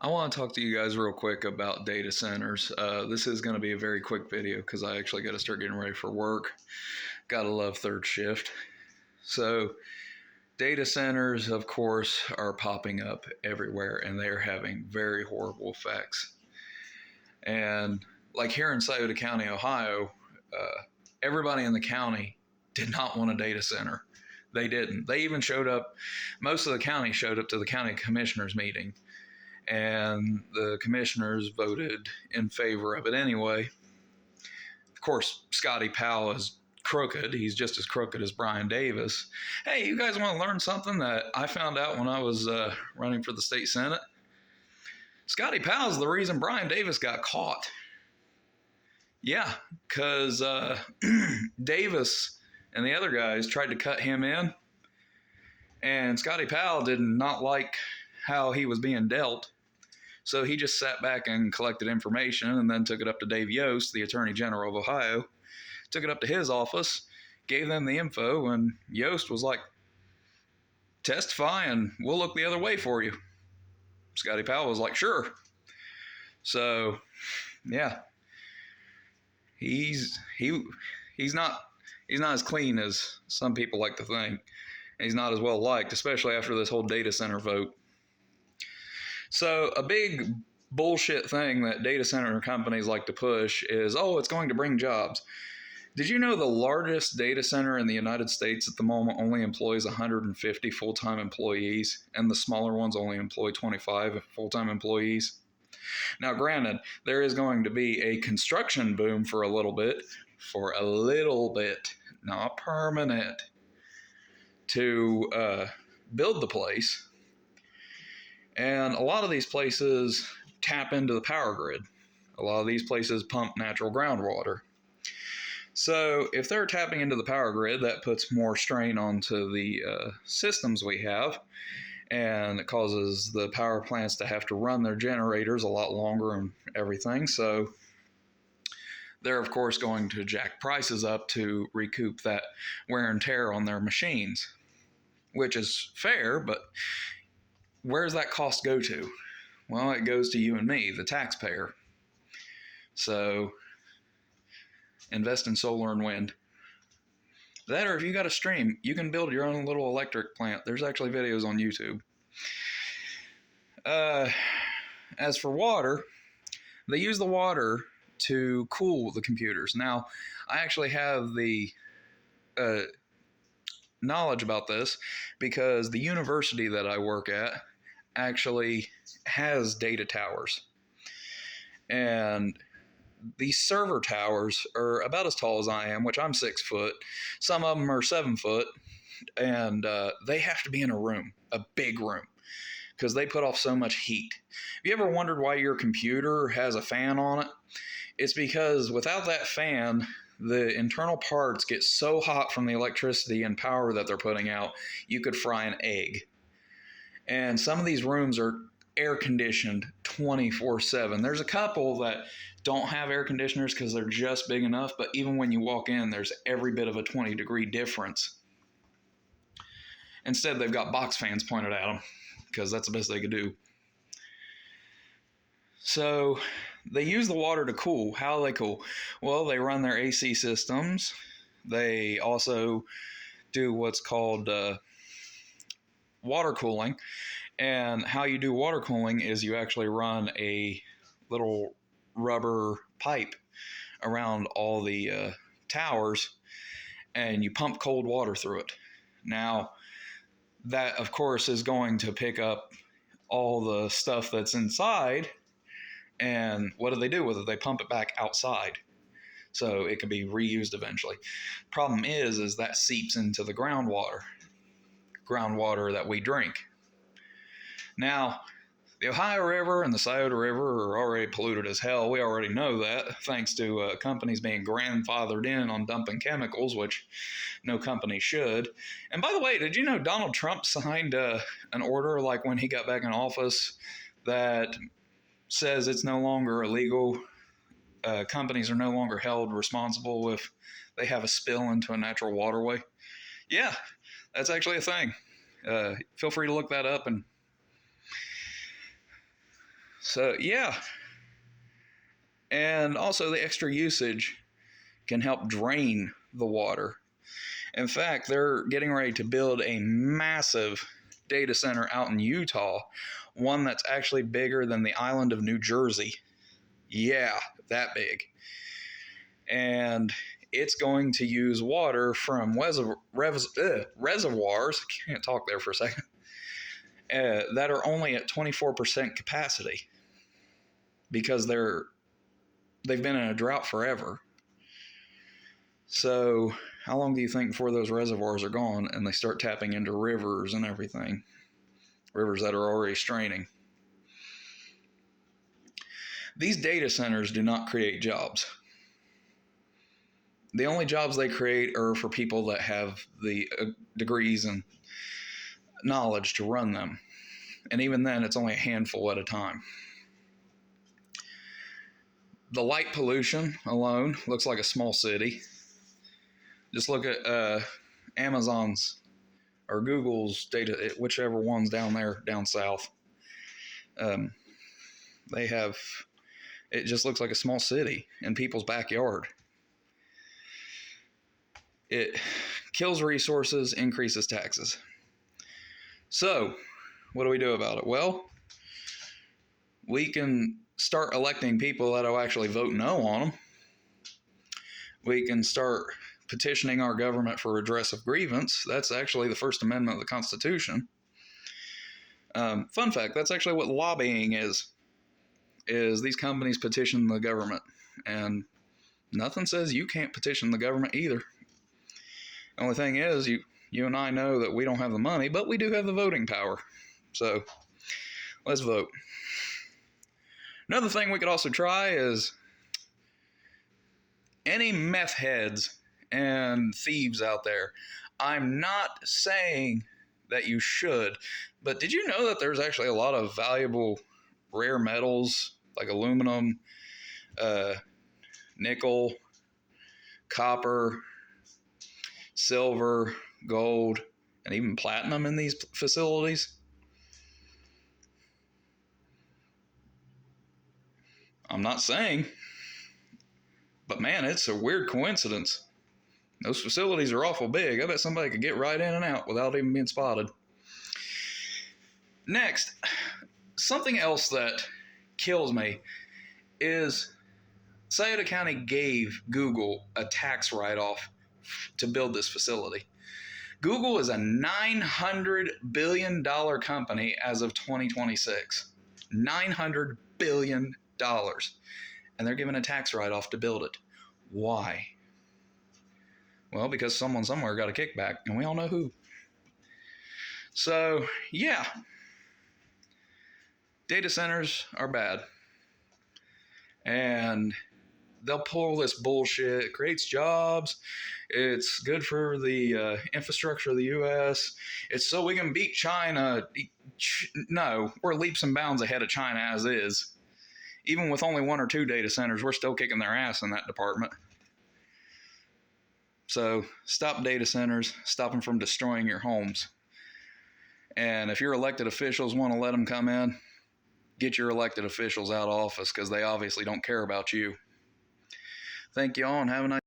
I want to talk to you guys real quick about data centers. This is going to be a very quick video because I actually got to start getting ready for work. Gotta love third shift. So, data centers, of course, are popping up everywhere and they're having very horrible effects. And like here in Scioto County, Ohio, everybody in the county did not want a data center. They didn't. They even showed up, most of the county showed up to the county commissioners meeting, and the commissioners voted in favor of it anyway. Of course, Scotty Powell is crooked. He's just as crooked as Brian Davis. Hey, you guys want to learn something that I found out when I was running for the state senate? Scotty Powell's the reason Brian Davis got caught. Yeah, because Davis and the other guys tried to cut him in, and Scotty Powell did not like how he was being dealt. So he just sat back and collected information and then took it up to Dave Yost, the Attorney General of Ohio, took it up to his office, gave them the info, and Yost was like, testify and we'll look the other way for you. Scotty Powell was like, sure. So, yeah. He's not as clean as some people like to think. He's not as well liked, especially after this whole data center vote. So a big bullshit thing that data center companies like to push is, oh, it's going to bring jobs. Did you know the largest data center in the United States at the moment only employs 150 full-time employees, and the smaller ones only employ 25 full-time employees? Now, granted, there is going to be a construction boom for a little bit, not permanent, to build the place. And a lot of these places tap into the power grid. A lot of these places pump natural groundwater. So if they're tapping into the power grid, that puts more strain onto the systems we have, and it causes the power plants to have to run their generators a lot longer and everything. So they're, of course, going to jack prices up to recoup that wear and tear on their machines, which is fair, but where does that cost go to? Well, it goes to you and me, the taxpayer. So invest in solar and wind. That, or if you got a stream, you can build your own little electric plant. There's actually videos on YouTube. As for water, they use the water to cool the computers. Now, I actually have the knowledge about this because the university that I work at actually has data towers. And these server towers are about as tall as I am, which I'm 6 foot. Some of them are 7 foot, and they have to be in a room, a big room, because they put off so much heat. Have you ever wondered why your computer has a fan on it? It's because without that fan, the internal parts get so hot from the electricity and power that they're putting out, you could fry an egg. And some of these rooms are air conditioned 24/7. There's a couple that don't have air conditioners because they're just big enough, but even when you walk in, there's every bit of a 20-degree difference. Instead, they've got box fans pointed at them because that's the best they could do. So they use the water to cool. How do they cool? Well, they run their AC systems. They also do what's called water cooling. And how you do water cooling is you actually run a little rubber pipe around all the towers, and you pump cold water through it. Now, that, of course, is going to pick up all the stuff that's inside, and what do they do with it? They pump it back outside, so it can be reused eventually. Problem is that seeps into the groundwater that we drink. Now, the Ohio River and the Scioto River are already polluted as hell. We already know that, thanks to companies being grandfathered in on dumping chemicals, which no company should. And by the way, did you know Donald Trump signed an order, like when he got back in office, that says it's no longer illegal. Companies are no longer held responsible if they have a spill into a natural waterway. Yeah, that's actually a thing. Feel free to look that up and So, yeah. And also, the extra usage can help drain the water. In fact, they're getting ready to build a massive data center out in Utah, one that's actually bigger than the island of New Jersey. Yeah, that big. And it's going to use water from reservoirs, can't talk there for a second, that are only at 24% capacity because they've been in a drought forever. So how long do you think before those reservoirs are gone and they start tapping into rivers and everything? Rivers that are already straining. These data centers do not create jobs. The only jobs they create are for people that have the degrees and knowledge to run them. And even then, it's only a handful at a time. The light pollution alone looks like a small city. Just look at Amazon's or Google's data, whichever one's down there, down south. They have, it just looks like a small city in people's backyard. It kills resources, increases taxes. So, what do we do about it? Well, we can start electing people that will actually vote no on them. We can start petitioning our government for redress of grievance. That's actually the First Amendment of the Constitution. Fun fact, that's actually what lobbying is these companies petition the government. And nothing says you can't petition the government either. The only thing is, you and I know that we don't have the money, but we do have the voting power. So, let's vote. Another thing we could also try is any meth heads and thieves out there. I'm not saying that you should, but did you know that there's actually a lot of valuable rare metals like aluminum, nickel, copper, silver, gold, and even platinum in these facilities? I'm not saying, but man, it's a weird coincidence. Those facilities are awful big. I bet somebody could get right in and out without even being spotted. Next, something else that kills me is Scioto County gave Google a tax write-off to build this facility. Google is a $900 billion company as of 2026. $900 billion. And they're given a tax write-off to build it. Why? Well, because someone somewhere got a kickback, and we all know who. So, yeah. Data centers are bad. And they'll pull this bullshit. It creates jobs. It's good for the infrastructure of the U.S. It's so we can beat China. No, we're leaps and bounds ahead of China as is. Even with only 1 or 2 data centers, we're still kicking their ass in that department. So stop data centers, stop them from destroying your homes. And if your elected officials want to let them come in, get your elected officials out of office because they obviously don't care about you. Thank you all and have a nice